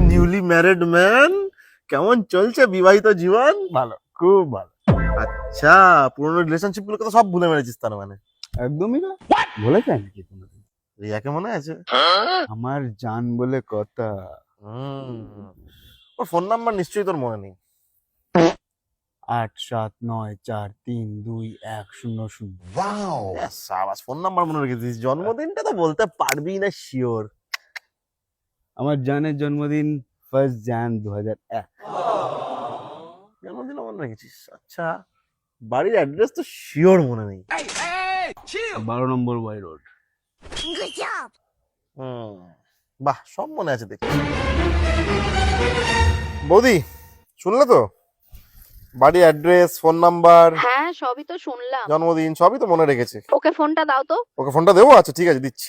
Newly married man, কেমন চলছে বিবাহিত জীবন? ভালো, খুব ভালো। আচ্ছা, পুরোনো রিলেশনশিপ গুলোকে তো সব ভুলে মেরেছিস তার মানে। একদমই না, ভুলে যায় নাকি কোনোদিন? রিয়াকে মনে আছে? আমার জান বলে কথা। ওর ফোন নাম্বার নিশ্চয়ই তোর মনে নেই। 8794321000। সাবাস, ফোন নাম্বার মনে রেখেছিস। জন্মদিনটা তো বলতে পারবি না শিওর। আমার জানের জন্মদিন 1 জান 2001। জন্মদিন মনে রেখেছিস? আচ্ছা, বাড়ির অ্যাড্রেস তো শিওর মনে নেই। 12 নম্বর ওয়াই রোড। বাহ, সব মনে আছে দেখি। বৌদি, শুনলে তো? বাড়ি, অ্যাড্রেস, ফোন নাম্বার, হ্যাঁ সবই তো শুনলাম। জন্মদিন সবই তো মনে রেখেছে। ওকে ফোনটা দাও তো। ওকে ফোনটা দেবো? আচ্ছা ঠিক আছে, দিচ্ছি।